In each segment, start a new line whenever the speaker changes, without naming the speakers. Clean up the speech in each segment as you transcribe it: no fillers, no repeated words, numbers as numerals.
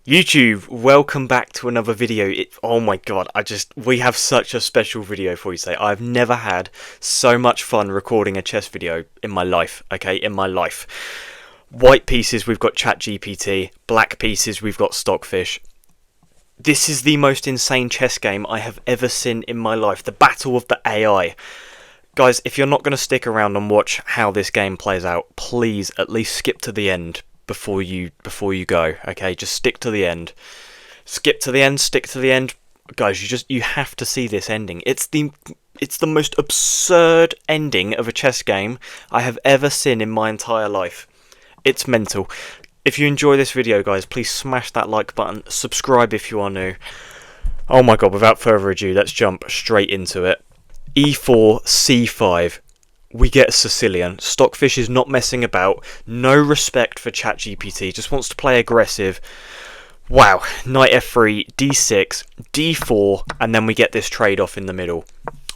YouTube, welcome back to another video. Oh my god, we have such a special video for you today. I've never had so much fun recording a chess video in my life, okay, in my life. White pieces, we've got Chatgpt. Black pieces, we've got Stockfish. This is the most insane chess game I have ever seen in my life. The battle of the AI. Guys, if you're not going to stick around and watch how this game plays out, please at least skip to the end before you go, okay? Just stick to the end. Skip to the end, stick to the end. Guys, you have to see this ending. It's the most absurd ending of a chess game I have ever seen in my entire life. It's mental. If you enjoy this video, guys, please smash that like button. Subscribe if you are new. Oh my god, without further ado, let's jump straight into it. E4, C5. We get a Sicilian. Stockfish is not messing about. No respect for Chatgpt. Just wants to play aggressive. Wow. Knight F3, D6, D4, and then we get this trade-off in the middle.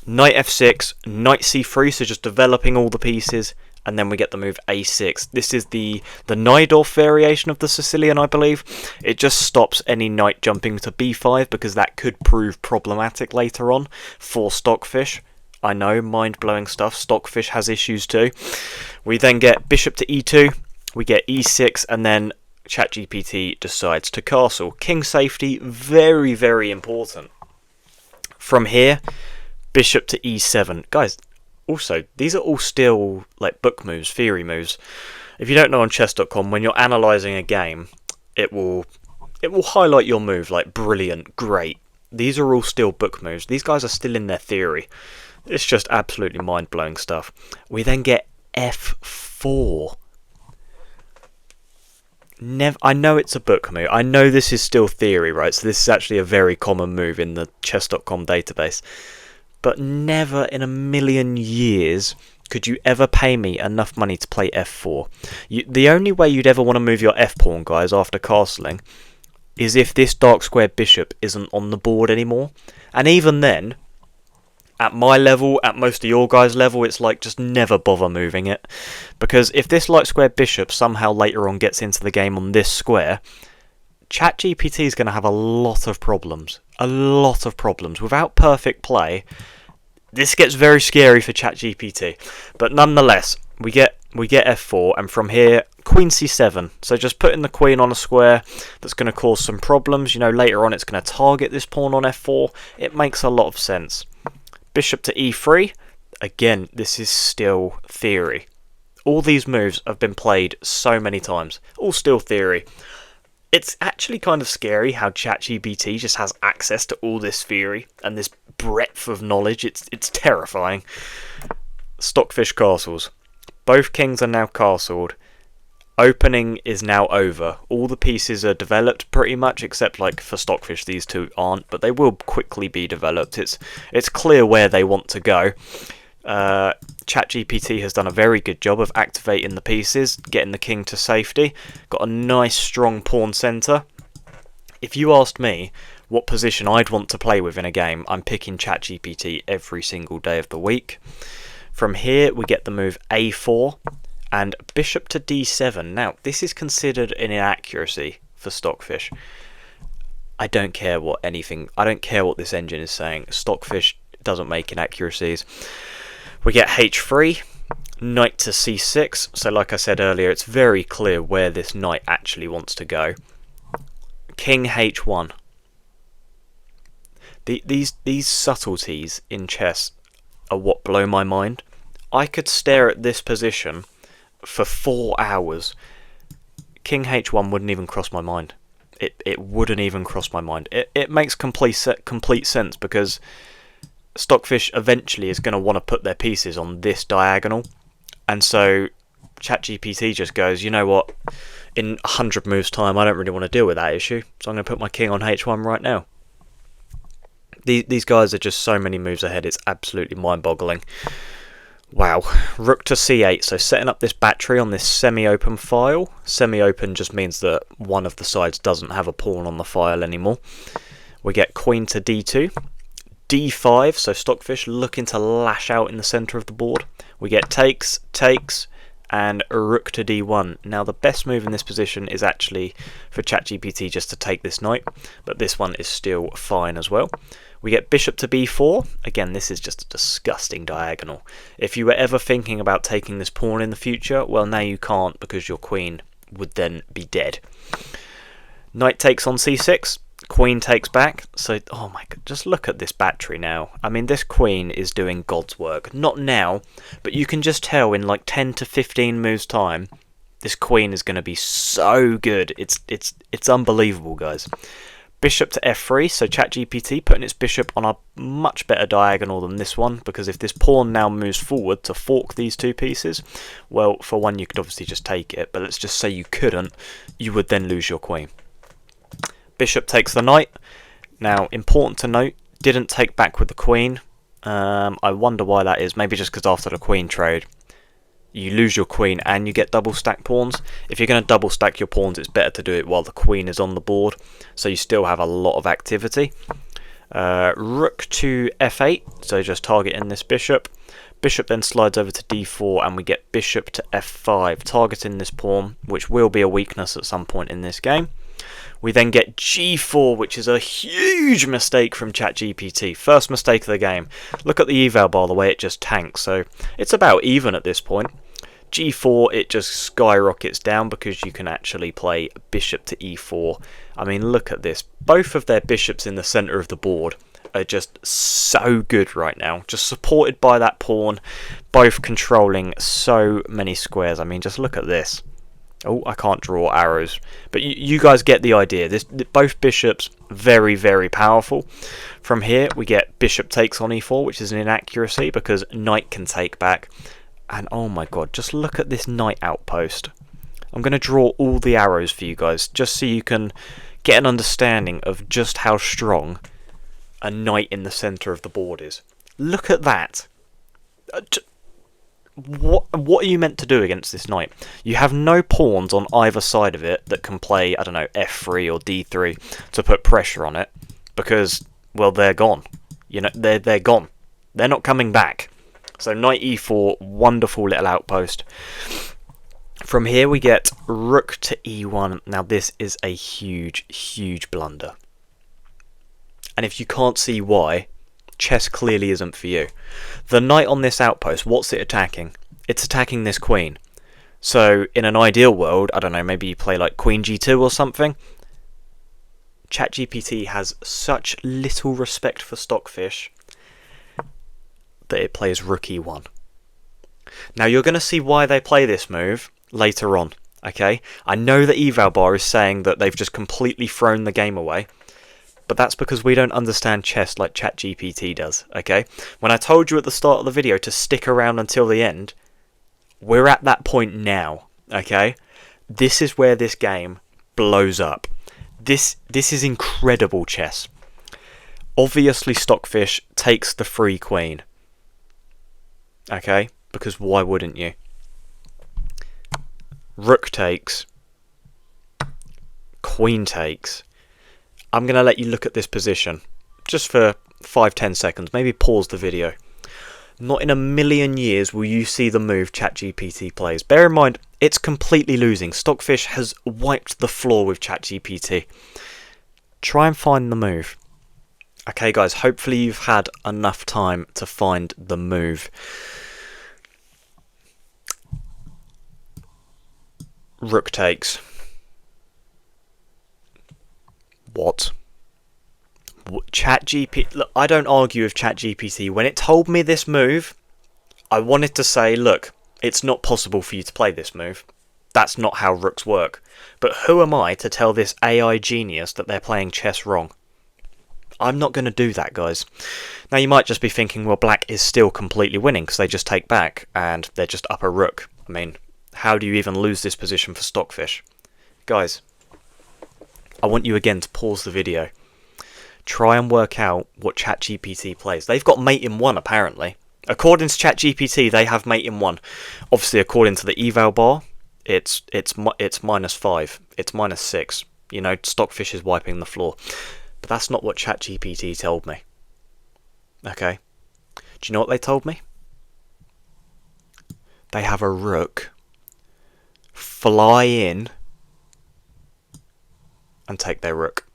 Knight F6, Knight C3, so just developing all the pieces, and then we get the move A6. This is the Najdorf variation of the Sicilian, I believe. It just stops any knight jumping to B5 because that could prove problematic later on for Stockfish. I know, mind-blowing stuff. Stockfish has issues too. We then get bishop to E2, we get E6, and then Chatgpt decides to castle. King safety, very, very important. From here, bishop to E7. Guys, also, these are all still like book moves, theory moves. If you don't know on chess.com, when you're analysing a game, it will highlight your move like brilliant, great. These are all still book moves. These guys are still in their theory. It's just absolutely mind-blowing stuff. We then get F4. I know it's a book move. I know this is still theory, right? So this is actually a very common move in the chess.com database. But never in a million years could you ever pay me enough money to play F4. The only way you'd ever want to move your F-pawn, guys, after castling, is if this dark square bishop isn't on the board anymore. And even then, at my level, at most of your guys' level, it's like just never bother moving it. Because if this light square bishop somehow later on gets into the game on this square, Chatgpt is going to have a lot of problems. A lot of problems. Without perfect play, this gets very scary for Chatgpt. But nonetheless, we get F4, and from here, Queen C7. So just putting the queen on a square that's going to cause some problems. You know, later on it's going to target this pawn on F4. It makes a lot of sense. Bishop to E3. Again, this is still theory. All these moves have been played so many times. All still theory. It's actually kind of scary how Chatgpt just has access to all this theory and this breadth of knowledge. It's terrifying. Stockfish castles. Both kings are now castled. Opening is now over. All the pieces are developed pretty much, except like for Stockfish these two aren't, but they will quickly be developed. It's clear where they want to go. Chatgpt has done a very good job of activating the pieces, getting the king to safety. Got a nice strong pawn centre. If you asked me what position I'd want to play with in a game, I'm picking Chatgpt every single day of the week. From here we get the move A4. And bishop to D7. Now, this is considered an inaccuracy for Stockfish. I don't care what this engine is saying. Stockfish doesn't make inaccuracies. We get H3, knight to C6. So like I said earlier, it's very clear where this knight actually wants to go. King H1. These subtleties in chess are what blow my mind. I could stare at this position for 4 hours. King H1 wouldn't even cross my mind. It wouldn't even cross my mind. It makes complete sense because Stockfish eventually is going to want to put their pieces on this diagonal, and so Chatgpt just goes, you know what, in 100 moves time I don't really want to deal with that issue, so I'm going to put my king on H1 right now. These guys are just so many moves ahead, it's absolutely mind-boggling. Wow, rook to c8, so setting up this battery on this semi-open file. Semi-open just means that one of the sides doesn't have a pawn on the file anymore. We get queen to d2, d5, so Stockfish looking to lash out in the centre of the board. We get takes, and rook to d1. Now the best move in this position is actually for ChatGPT just to take this knight, but this one is still fine as well. We get bishop to b4. Again, this is just a disgusting diagonal. If you were ever thinking about taking this pawn in the future, well, now you can't because your queen would then be dead. Knight takes on c6. Queen takes back. So, oh my god, just look at this battery now. I mean, this queen is doing God's work. Not now, but you can just tell in like 10 to 15 moves time, this queen is going to be so good. It's unbelievable, guys. Bishop to f3, so ChatGPT putting its bishop on a much better diagonal than this one, because if this pawn now moves forward to fork these two pieces, well, for one, you could obviously just take it, but let's just say you couldn't, you would then lose your queen. Bishop takes the knight. Now, important to note, didn't take back with the queen. I wonder why that is. Maybe just because after the queen trade, you lose your queen and you get double stack pawns. If you're going to double stack your pawns, it's better to do it while the queen is on the board, so you still have a lot of activity. Rook to f8, so just targeting this bishop. Bishop then slides over to d4 and we get bishop to f5, targeting this pawn, which will be a weakness at some point in this game. We then get g4, which is a huge mistake from ChatGPT. First mistake of the game. Look at the eval bar, the way it just tanks. So it's about even at this point. g4, it just skyrockets down because you can actually play bishop to e4. I mean, look at this. Both of their bishops in the centre of the board are just so good right now. Just supported by that pawn. Both controlling so many squares. I mean, just look at this. Oh, I can't draw arrows, but you guys get the idea. Both bishops very, very powerful. From here, we get bishop takes on e4, which is an inaccuracy because knight can take back. And oh my god, just look at this knight outpost. I'm going to draw all the arrows for you guys, just so you can get an understanding of just how strong a knight in the centre of the board is. Look at that. What are you meant to do against this knight? You have no pawns on either side of it that can play, I don't know, f3 or d3 to put pressure on it, because, well, they're gone. You know, they're gone. They're not coming back. So knight e4, wonderful little outpost. From here we get rook to e1. Now this is a huge, huge blunder. And if you can't see why, chess clearly isn't for you. The knight on this outpost, what's it attacking? It's attacking this queen. So in an ideal world, I don't know, maybe you play like queen g2 or something. ChatGPT has such little respect for Stockfish that it plays rook e1. Now you're going to see why they play this move later on, okay? I know the eval bar is saying that they've just completely thrown the game away, but that's because we don't understand chess like ChatGPT does, okay? When I told you at the start of the video to stick around until the end, we're at that point now, okay? This is where this game blows up. This is incredible chess. Obviously Stockfish takes the free queen, okay? Because why wouldn't you? Rook takes. Queen takes. I'm going to let you look at this position just for 5-10 seconds. Maybe pause the video. Not in a million years will you see the move ChatGPT plays. Bear in mind, it's completely losing. Stockfish has wiped the floor with ChatGPT. Try and find the move. Okay, guys, hopefully you've had enough time to find the move. Rook takes. What? ChatGPT. Look, I don't argue with ChatGPT. When it told me this move, I wanted to say, look, it's not possible for you to play this move. That's not how rooks work. But who am I to tell this AI genius that they're playing chess wrong? I'm not going to do that, guys. Now, you might just be thinking, well, black is still completely winning because they just take back and they're just up a rook. I mean, how do you even lose this position for Stockfish? Guys, I want you again to pause the video. Try and work out what ChatGPT plays. They've got mate in 1, apparently. According to ChatGPT, they have mate in 1. Obviously, according to the eval bar, it's -5. It's -6. You know, Stockfish is wiping the floor. But that's not what ChatGPT told me. Okay. Do you know what they told me? They have a rook fly in and take their rook.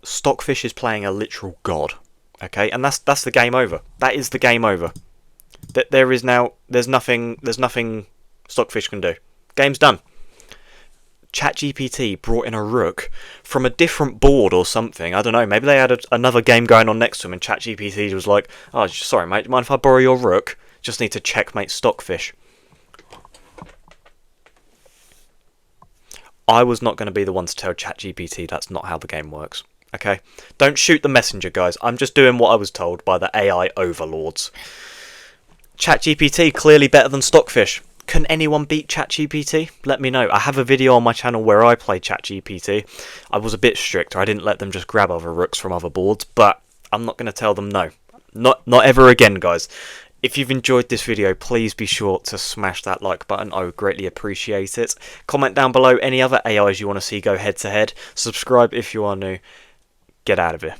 Stockfish is playing a literal god, okay, and that's the game over. That is the game over. There's nothing Stockfish can do. Game's done. Chatgpt brought in a rook from a different board or something. I don't know. Maybe they had another game going on next to him, and Chatgpt was like, "Oh, sorry, mate. Do you mind if I borrow your rook? Just need to checkmate Stockfish." I was not going to be the one to tell Chatgpt that's not how the game works. Okay? Don't shoot the messenger, guys. I'm just doing what I was told by the AI overlords. Chatgpt clearly better than Stockfish. Can anyone beat Chatgpt? Let me know. I have a video on my channel where I play Chatgpt. I was a bit stricter. I didn't let them just grab other rooks from other boards, but I'm not going to tell them no. Not ever again, guys. If you've enjoyed this video, please be sure to smash that like button. I would greatly appreciate it. Comment down below any other AIs you want to see go head to head. Subscribe if you are new. Get out of here.